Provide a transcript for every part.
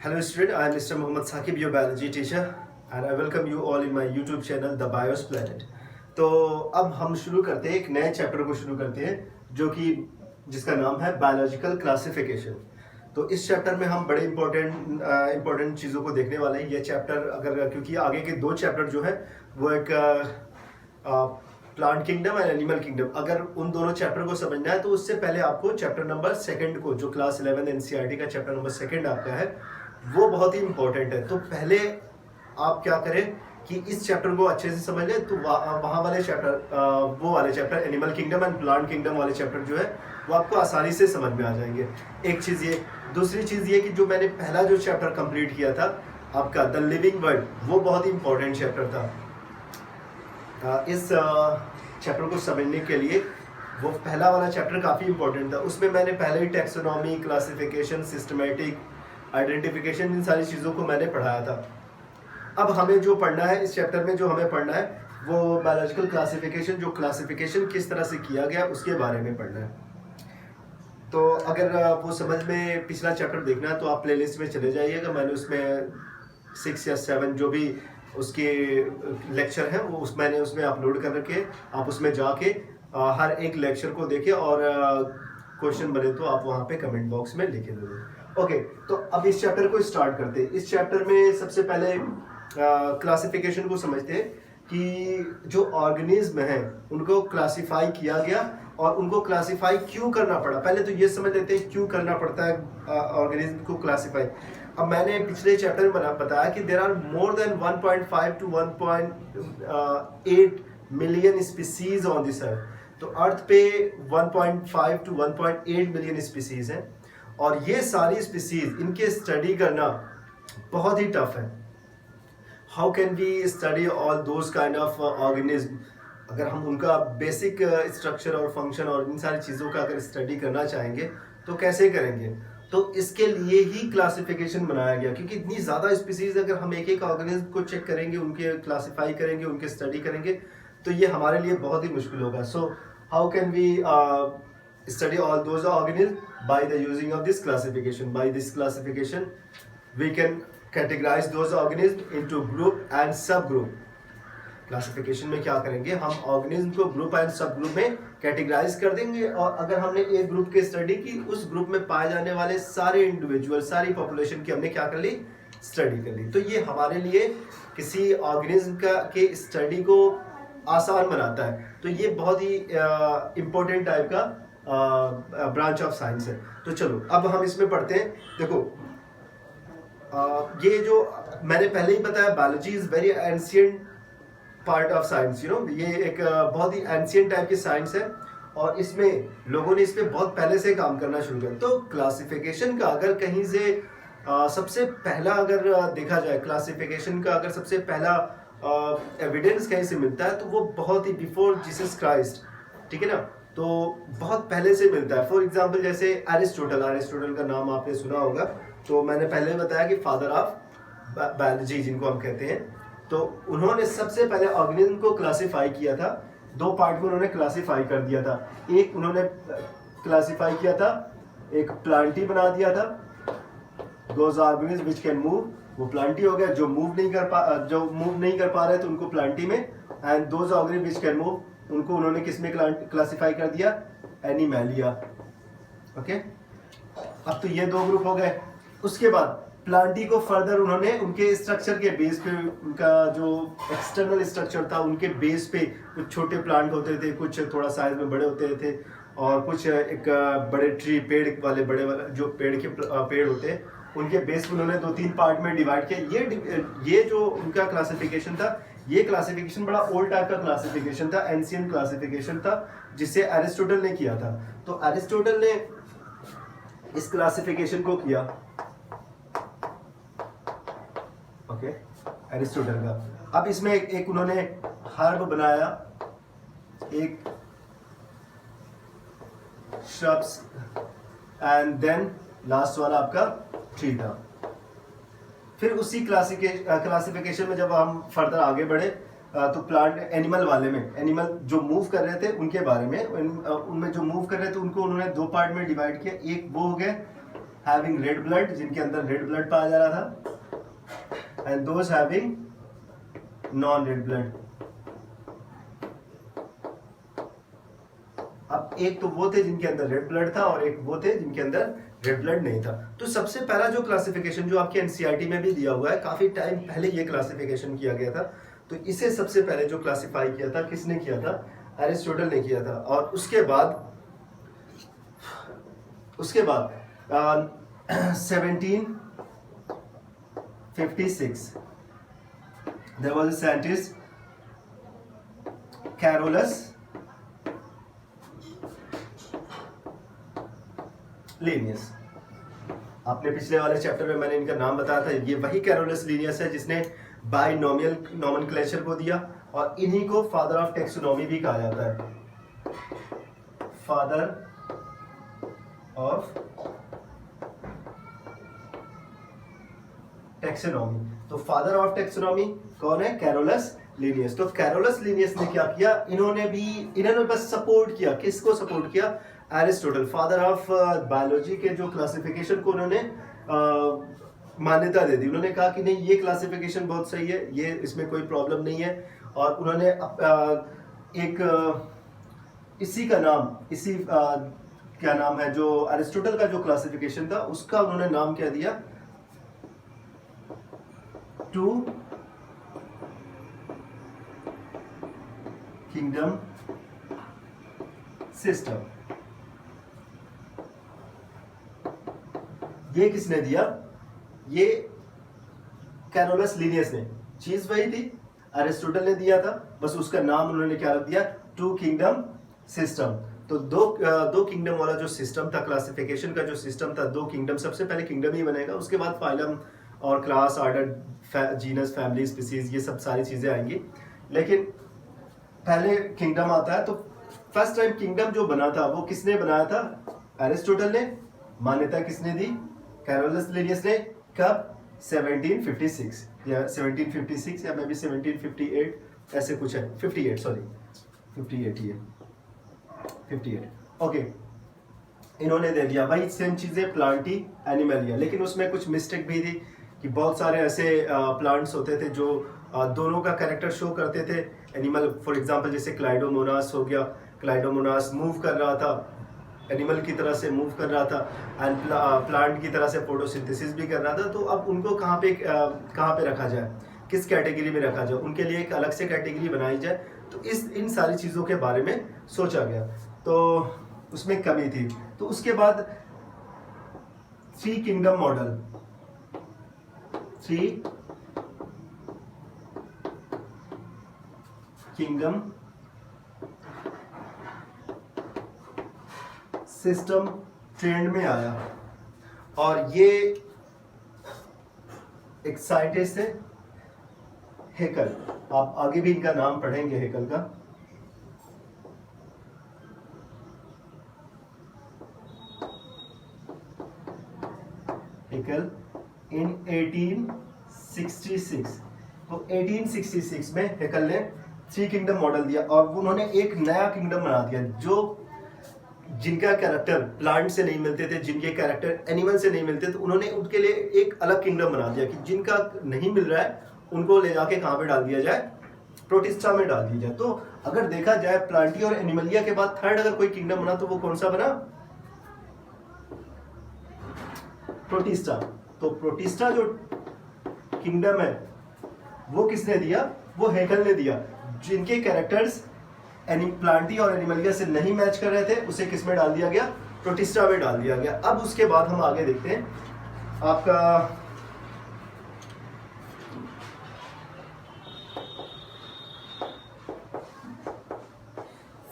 Hello student, I am Mr. Mohammad Saqib, your biology teacher, and I welcome you all in my YouTube channel The Bios Planet. तो अब हम शुरू करते हैं, एक नए चैप्टर को शुरू करते हैं जो कि जिसका नाम है बायोलॉजिकल क्लासिफिकेशन। तो इस चैप्टर में हम बड़े इंपॉर्टेंट चीज़ों को देखने वाले हैं। ये चैप्टर अगर क्योंकि आगे के दो चैप्टर जो है वो एक plant kingdom and animal kingdom, अगर उन दोनों चैप्टर को समझना है तो उससे पहले आपको चैप्टर नंबर सेकंड को, जो क्लास 11 एनसीईआरटी का चैप्टर नंबर सेकंड आपका है, वो बहुत ही इंपॉर्टेंट है। तो पहले आप क्या करें कि इस चैप्टर को अच्छे से समझ लें, तो वहाँ वाले चैप्टर, वो वाले chapter animal kingdom and plant kingdom वाले चैप्टर जो है वो आपको आसानी से समझ में आ जाएंगे। एक चीज़ ये, दूसरी चीज़ ये कि जो मैंने पहला जो चैप्टर कंप्लीट किया था आपका द लिविंग वर्ल्ड, वो बहुत ही इंपॉर्टेंट चैप्टर था। इस चैप्टर को समझने के लिए वो पहला वाला चैप्टर काफ़ी इंपॉर्टेंट था। उसमें मैंने पहले ही टेक्सोनॉमी, क्लासिफिकेशन, सिस्टमेटिक, आइडेंटिफिकेशन, इन सारी चीज़ों को मैंने पढ़ाया था। अब हमें जो पढ़ना है इस चैप्टर में, जो हमें पढ़ना है वो बायोलॉजिकल क्लासिफिकेशन, जो क्लासिफिकेशन किस तरह से किया गया उसके बारे में पढ़ना है। तो अगर वो समझ में पिछला चैप्टर देखना है तो आप प्लेलिस्ट में चले जाइएगा। मैंने उसमें 6 या 7 जो भी उसके लेक्चर हैं वो मैंने उसमें अपलोड कर रखे। आप उसमें जाके हर एक लेक्चर को देखें और क्वेश्चन बने तो आप वहाँ पे कमेंट बॉक्स में लिखे जरूर। ओके, तो अब इस चैप्टर को स्टार्ट करते हैं। इस चैप्टर में सबसे पहले क्लासिफिकेशन को समझते हैं कि जो ऑर्गेनिज्म हैं उनको क्लासिफाई किया गया और उनको क्लासिफाई क्यों करना पड़ा। पहले तो ये समझ लेते हैं क्यों करना पड़ता है ऑर्गेनिज्म को क्लासिफाई। अब मैंने पिछले चैप्टर में बताया कि there are more than 1.5 to 1.8 million species on this earth. तो अर्थ पे 1.5 to 1.8 मिलियन स्पीसीज हैं और ये सारी स्पीसीज, इनके स्टडी करना बहुत ही टफ है। How can we study all those kind of organism? अगर हम उनका बेसिक स्ट्रक्चर और फंक्शन और इन सारी चीज़ों का अगर स्टडी करना चाहेंगे तो कैसे करेंगे? तो इसके लिए ही क्लासिफिकेशन बनाया गया, क्योंकि इतनी ज़्यादा स्पीसीज अगर हम एक एक ऑर्गेनिज्म को चेक करेंगे, उनके क्लासिफाई करेंगे, उनके स्टडी करेंगे, तो ये हमारे लिए बहुत ही मुश्किल होगा। So how can we study all those organisms? By the using of this classification. By this classification we can categorize those organisms into group and subgroup. Classification में क्या करेंगे, हम ऑर्गेनिज्म को ग्रुप एंड सब ग्रुप में categorise कर देंगे और अगर हमने एक ग्रुप की स्टडी की, उस ग्रुप में पाए जाने वाले सारे इंडिविजुअल, सारी पॉपुलेशन की हमने क्या कर ली, स्टडी कर ली। तो ये हमारे लिए किसी ऑर्गेनिज्म के स्टडी को आसान बनाता है। तो ये बहुत ही इम्पोर्टेंट टाइप का ब्रांच ऑफ साइंस है। तो चलो अब हम इसमें पढ़ते हैं। देखो ये जो मैंने पहले ही बताया, biology is very ancient part of science, you know. ये एक बहुत ही एंशिएंट टाइप की साइंस है और इसमें लोगों ने इस पे बहुत पहले से काम करना शुरू किया। तो क्लासिफिकेशन का अगर कहीं से सबसे पहला अगर देखा जाए, क्लासिफिकेशन का अगर सबसे पहला एविडेंस कहीं से मिलता है तो वो बहुत ही बिफोर जीसस क्राइस्ट, ठीक है ना, तो बहुत पहले से मिलता है। फॉर एग्जाम्पल जैसे एरिस्टोटल का नाम आपने सुना होगा। तो मैंने पहले बताया कि फादर ऑफ बायोलॉजी जिनको हम कहते हैं, तो उन्होंने सबसे पहले ऑर्गेनिज्म को क्लासिफाई किया था। 2 पार्ट में उन्होंने क्लासिफाई कर दिया था। एक उन्होंने क्लासिफाई किया था, एक प्लांटी बना दिया था। Those organism which can move, वो प्लांटी हो गया। जो मूव नहीं कर पा रहे थे उनको प्लांटी में। And those organism which can move, उनको उन्होंने किस में क्लासिफाई कर दिया, एनिमैलिया। ओके, अब तो ये 2 ग्रुप हो गए। उसके बाद प्लांटी को फर्दर उन्होंने उनके स्ट्रक्चर के बेस पे, उनका जो एक्सटर्नल स्ट्रक्चर था उनके बेस पे, कुछ छोटे प्लांट होते थे, कुछ थोड़ा साइज में बड़े होते थे और कुछ एक बड़े ट्री, पेड़ वाले, बड़े वाले जो पेड़ होते हैं, उनके बेस पे उन्होंने 2-3 पार्ट में डिवाइड किया। ये जो उनका क्लासिफिकेशन था, ये क्लासिफिकेशन बड़ा ओल्ड टाइप का क्लासिफिकेशन था, एंशिएंट क्लासिफिकेशन था, जिसे एरिस्टोटल ने किया था। तो एरिस्टोटल ने इस क्लासिफिकेशन को किया, ओके, एरिस्टोटल का। अब इसमें एक उन्होंने हर्ब बनाया, एक श्रब्स, एंड देन लास्ट वाला आपका ट्री था। फिर उसी क्लासिफिकेशन में जब हम फर्दर आगे बढ़े तो प्लांट एनिमल वाले में, एनिमल जो मूव कर रहे थे उनके बारे में, उनमें जो मूव कर रहे थे उनको उन्होंने 2 पार्ट में डिवाइड किया। एक वो हो गए हैविंग रेड ब्लड, जिनके अंदर रेड ब्लड पाया जा रहा था, and those having non red blood. अब एक तो वो थे जिनके अंदर रेड ब्लड था और एक वो थे जिनके अंदर रेड ब्लड नहीं था। तो सबसे पहला जो क्लासिफिकेशन जो आपके एनसीईआरटी में भी दिया हुआ है, काफी टाइम पहले ये क्लासिफिकेशन किया गया था। तो इसे सबसे पहले जो क्लासिफाई किया था, किसने किया था? एरिस्टोटल ने किया था। और उसके बाद 1756 there was a scientist Carolus Linnaeus. आपने पिछले वाले चैप्टर में मैंने इनका नाम बताया था, ये वही कैरोलस लीनियस है जिसने बाइनोमियल नोमेनक्लेचर को दिया, और इन्हीं को फादर ऑफ टेक्सोनॉमी भी कहा जाता है, फादर ऑफ टेक्सोनॉमी। तो फादर ऑफ टेक्सोनॉमी कौन है? Carolus Linnaeus. तो कैरोलस लीनियस ने क्या किया? इन्होंने बस सपोर्ट किया। किसको सपोर्ट किया? एरिस्टोटल, फादर ऑफ बायोलॉजी के जो क्लासिफिकेशन को उन्होंने मान्यता दे दी। उन्होंने कहा कि नहीं, ये क्लासिफिकेशन बहुत सही है, ये इसमें कोई प्रॉब्लम नहीं है। और उन्होंने इसी का नाम, क्या नाम है, जो एरिस्टोटल का जो क्लासिफिकेशन था उसका उन्होंने नाम क्या दिया? Two kingdom system. ये किसने दिया? ये कैरोलस लीनियस ने। चीज वही थी, एरिस्टोटल ने दिया था, बस उसका नाम उन्होंने क्या रख दिया? Two kingdom system. तो दो किंगडम वाला जो सिस्टम था, क्लासिफिकेशन का जो सिस्टम था, दो किंगडम, सबसे पहले किंगडम ही बनेगा, उसके बाद फाइलम और class, order, genus, family, species, ये सब सारी चीजें आएंगी। लेकिन पहले किंगडम आता है। तो फर्स्ट टाइम किंगडम जो बना था वो किसने बनाया था? एरिस्टोटल ने। मान्यता किसने दी? कैरोलस लीनियस ने। कब? 1756 या 1756 या मे बी 1758, ऐसे कुछ है। 58, सॉरी 58 ही है, 58। ओके, इन्होंने दे दिया भाई सेम चीजें प्लांटी एनिमलिया। लेकिन उसमें कुछ मिस्टेक भी थी कि बहुत सारे ऐसे प्लांट्स होते थे जो दोनों का कैरेक्टर शो करते थे। एनिमल, फॉर एग्जांपल जैसे क्लाइडोमोनास हो गया, क्लाइडोमोनास मूव कर रहा था, एनिमल की तरह से मूव कर रहा था, एंड प्लांट की तरह से फोटोसिंथेसिस भी कर रहा था। तो अब उनको कहाँ पे रखा जाए, किस कैटेगरी में रखा जाए, उनके लिए एक अलग से कैटेगरी बनाई जाए। तो इन सारी चीज़ों के बारे में सोचा गया, तो उसमें कमी थी। तो उसके बाद 3 kingdom model, 3 kingdom system trend में आया। और ये एक साइंटिस्ट है हेकल। आप आगे भी इनका नाम पढ़ेंगे हेकल का। हेकल इन 1866। तो 1866 में हेकल ने 3 किंगडम मॉडल दिया, और उन्होंने एक नया किंगडम बना दिया जो जिनका कैरेक्टर प्लांट से नहीं मिलते थे, जिनके कैरेक्टर एनिमल से नहीं मिलते, तो उन्होंने उनके लिए एक अलग किंगडम बना दिया कि जिनका नहीं मिल रहा है उनको ले जाके कहाँ पे डाल दिया जाए? प्रोटिस्टा में डाल दिया जाए। तो अगर देखा जाए प्लांटी और एनिमलिया के बाद थर्ड अगर कोई किंगडम बना तो वो कौन सा बना? प्रोटिस्टा। तो प्रोटिस्टा जो किंगडम है वो किसने दिया? वो हेकल ने दिया। जिनके कैरेक्टर्स प्लांटी और एनिमलिया से नहीं मैच कर रहे थे उसे किस में डाल दिया गया? प्रोटिस्टा में डाल दिया गया। अब उसके बाद हम आगे देखते हैं आपका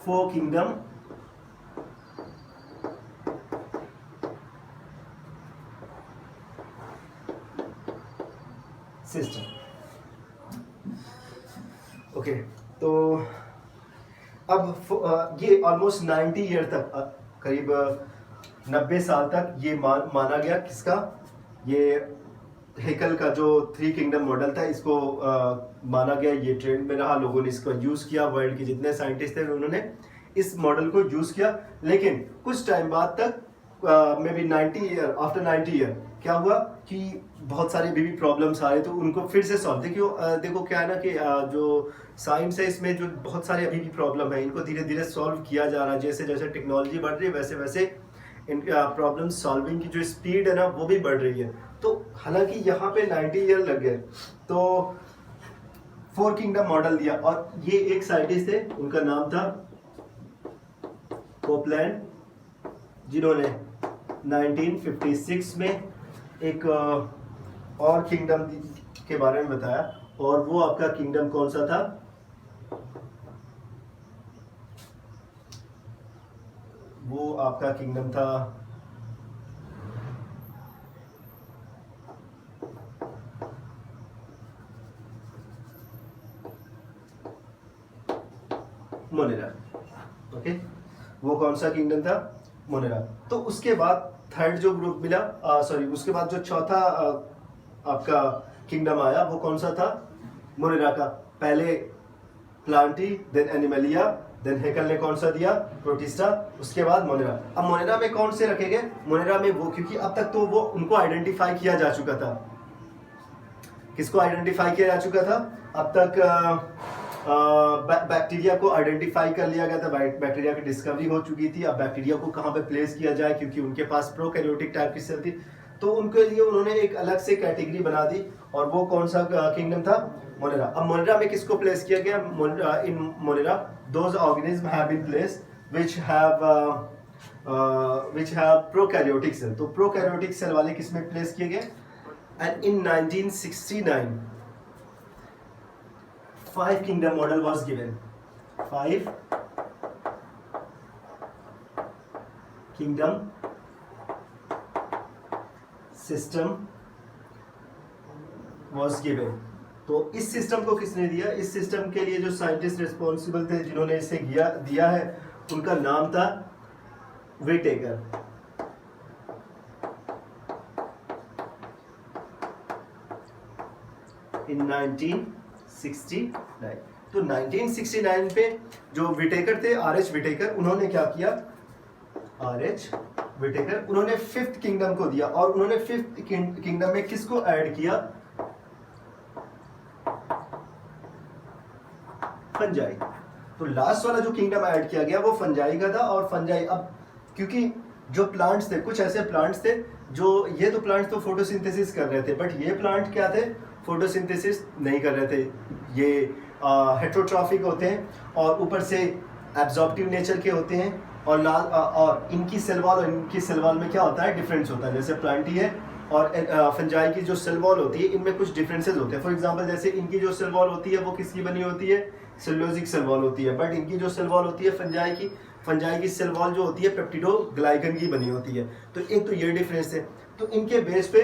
फोर किंगडम सिस्टम। ओके, तो अब ये ऑलमोस्ट 90 ईयर तक, करीब 90 साल तक ये माना गया किसका? ये हेकल का जो 3 किंगडम मॉडल था, इसको माना गया, ये ट्रेंड में रहा, लोगों ने इसको यूज किया। वर्ल्ड के जितने साइंटिस्ट थे उन्होंने इस मॉडल को यूज किया। लेकिन कुछ टाइम बाद तक may be 90 year, after 90 year क्या हुआ कि बहुत सारे बेबी प्रॉब्लम्स आए, तो उनको फिर से सॉल्व, देखो क्या है ना कि जो साइंस है इसमें जो बहुत सारे अभी भी प्रॉब्लम है, इनको धीरे धीरे सॉल्व किया जा रहा है। जैसे जैसे टेक्नोलॉजी बढ़ रही है वैसे वैसे इन प्रॉब्लम सॉल्विंग की जो स्पीड है ना वो भी बढ़ रही है। तो हालांकि यहाँ पे 90 ईयर लग गए, तो 4 किंगडम मॉडल दिया। और ये एक साइंटिस्ट थे, उनका नाम था कोपलैंड, जिन्होंने 1956 में एक और किंगडम के बारे में बताया। और वो आपका किंगडम कौन सा था? वो आपका किंगडम था मोनेरा। ओके, वो कौन सा किंगडम था? मोनेरा। तो उसके बाद थर्ड जो ग्रुप मिला, उसके बाद जो चौथा आपका किंगडम आया वो कौन सा था? मोनेरा का। पहले Plantae, then Animalia, then Haeckel ने कौन सा दिया? प्रोटिस्टा, उसके बाद मोनेरा। अब मोनेरा में कौन से रखे गए? मोनेरा में वो, क्योंकि अब तक तो वो उनको आइडेंटिफाई किया जा चुका था। किसको आइडेंटिफाई किया जा चुका था? अब तक बैक्टीरिया को आइडेंटिफाई कर लिया गया था, बैक्टीरिया की डिस्कवरी हो चुकी थी। अब बैक्टीरिया को कहाँ पे प्लेस किया जाए, क्योंकि उनके पास प्रोकैरियोटिक टाइप की सेल थी, तो उनके लिए उन्होंने एक अलग से कैटेगरी बना दी। और वो कौन सा किंगडम था? मोनेरा। अब मोनेरा में किसको प्लेस किया गया? In Monera those organism have been placed which have prokaryotic cell. तो प्रोकैरियोटिक सेल वाले किसमें प्लेस किए गए? And in 1969 5 kingdom model was given. 5 kingdom system was given. तो इस सिस्टम को किसने दिया? इस सिस्टम के लिए जो साइंटिस्ट रिस्पॉन्सिबल थे, जिन्होंने इसे दिया है, उनका नाम था व्हिटेकर। इन 1969। तो 1969 पे जो व्हिटेकर थे, आर.एच. व्हिटेकर, उन्होंने क्या किया? आर.एच. व्हिटेकर, उन्होंने 5th किंगडम को दिया। और उन्होंने 5th किंगडम में किसको ऐड किया? फंजाई। तो लास्ट वाला जो किंगडम ऐड किया गया वो फंजाई का था। और फंजाई, अब क्योंकि जो प्लांट्स थे, कुछ ऐसे प्लांट्स थे जो, ये तो प्लांट्स तो फोटोसिंथेसिस कर रहे थे, बट ये प्लांट क्या थे? फोटोसिंथेसिस नहीं कर रहे थे। ये हेट्रोट्रॉफिक होते हैं और ऊपर से एब्जॉर्प्टिव नेचर के होते हैं। और इनकी सेल वॉल और इनकी सेल वॉल में क्या होता है? डिफरेंस होता है। जैसे प्लांटी है और फंजाई की जो सेल वॉल होती है, इनमें कुछ डिफरेंसेस होते हैं। फॉर एग्जांपल, जैसे इनकी जो सेल वॉल होती है वो किसकी बनी होती है? सेलुलोजिक सेल वॉल होती है। बट इनकी जो सेल वॉल होती है फंजाई की सेल वॉल जो होती है पेप्टिडोग्लाइकन की बनी होती है। तो एक तो ये डिफरेंस है। तो इनके बेस पे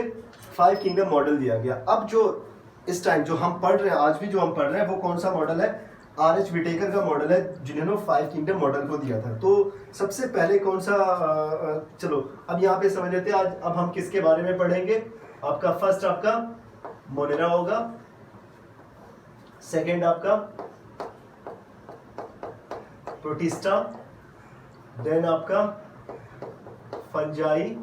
5 किंगडम मॉडल दिया गया। अब जो इस टाइम जो हम पढ़ रहे हैं, आज भी जो हम पढ़ रहे हैं, वो कौन सा मॉडल है? आर.एच. व्हिटेकर का मॉडल है, जिन्होंने 5 किंगडम मॉडल को दिया था। तो सबसे पहले कौन सा, चलो अब यहाँ पे समझ लेते हैं। आज अब हम किसके बारे में पढ़ेंगे? आपका फर्स्ट आपका मोनेरा होगा, सेकेंड आपका प्रोटिस्टा, देन आपका फंजाई,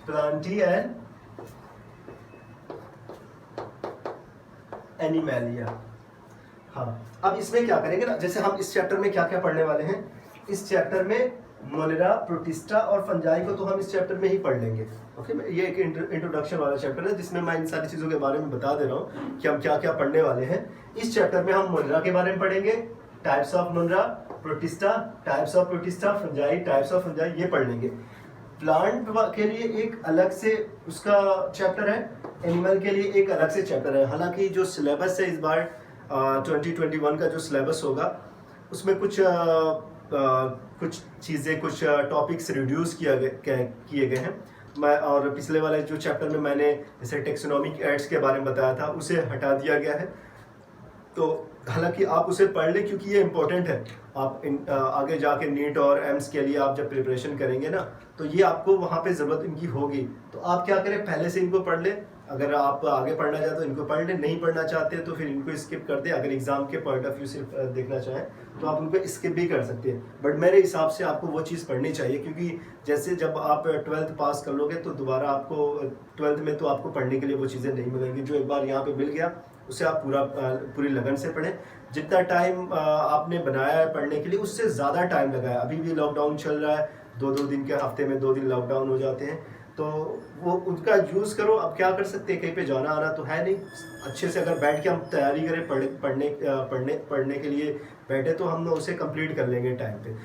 प्लांटी एंड एनिमलिया। हाँ, अब इसमें क्या करेंगे ना, जैसे हम इस चैप्टर में क्या क्या पढ़ने वाले हैं, इस चैप्टर में मोनेरा, प्रोटिस्टा और फंजाई को तो हम इस चैप्टर में ही पढ़ लेंगे। ओके, ये एक इंट्रोडक्शन वाला चैप्टर है जिसमें मैं इन सारी चीज़ों के बारे में बता दे रहा हूँ कि हम क्या क्या पढ़ने वाले हैं। इस चैप्टर में हम मोनेरा के बारे में पढ़ेंगे, types of Monera, protista, types of protista, fungi, types of fungi, ये पढ़ लेंगे। प्लांट के लिए एक अलग से उसका चैप्टर है, एनिमल के लिए एक अलग से चैप्टर है। हालांकि जो सिलेबस है इस बार 2021 का जो सिलेबस होगा उसमें कुछ चीज़ें, कुछ टॉपिक्स रिड्यूस किए गए हैं। मैं और पिछले वाले जो चैप्टर में मैंने जैसे टेक्सोनॉमिक एड्स के बारे में बताया था, उसे हटा दिया गया है। तो हालांकि आप उसे पढ़ लें क्योंकि ये इम्पोर्टेंट है। आप आगे जाके नीट और एम्स के लिए आप जब प्रिपरेशन करेंगे ना, तो ये आपको वहाँ पे ज़रूरत इनकी होगी। तो आप क्या करें, पहले से इनको पढ़ लें। अगर आप आगे पढ़ना चाहते हो इनको पढ़ लें, नहीं पढ़ना चाहते तो फिर इनको स्किप कर दें। अगर एग्जाम के पॉइंट ऑफ व्यू से देखना चाहें तो आप उनको स्किप भी कर सकते हैं, बट मेरे हिसाब से आपको वो चीज़ पढ़नी चाहिए, क्योंकि जैसे जब आप 12th पास कर लोगे तो दोबारा आपको 12th में तो आपको पढ़ने के लिए वो चीज़ें नहीं मिलेंगी। जो एक बार यहाँ पे मिल गया उसे आप पूरी लगन से पढ़ें। जितना टाइम आपने बनाया है पढ़ने के लिए उससे ज़्यादा टाइम लगाया। अभी भी लॉकडाउन चल रहा है, 2-2 दिन के, हफ्ते में 2 दिन लॉकडाउन हो जाते हैं, तो वो उनका यूज़ करो। अब क्या कर सकते हैं, कहीं पे जाना आना तो है नहीं। अच्छे से अगर बैठ के हम तैयारी करें, पढ़ने के लिए बैठे तो हम उसे कंप्लीट कर लेंगे टाइम पे।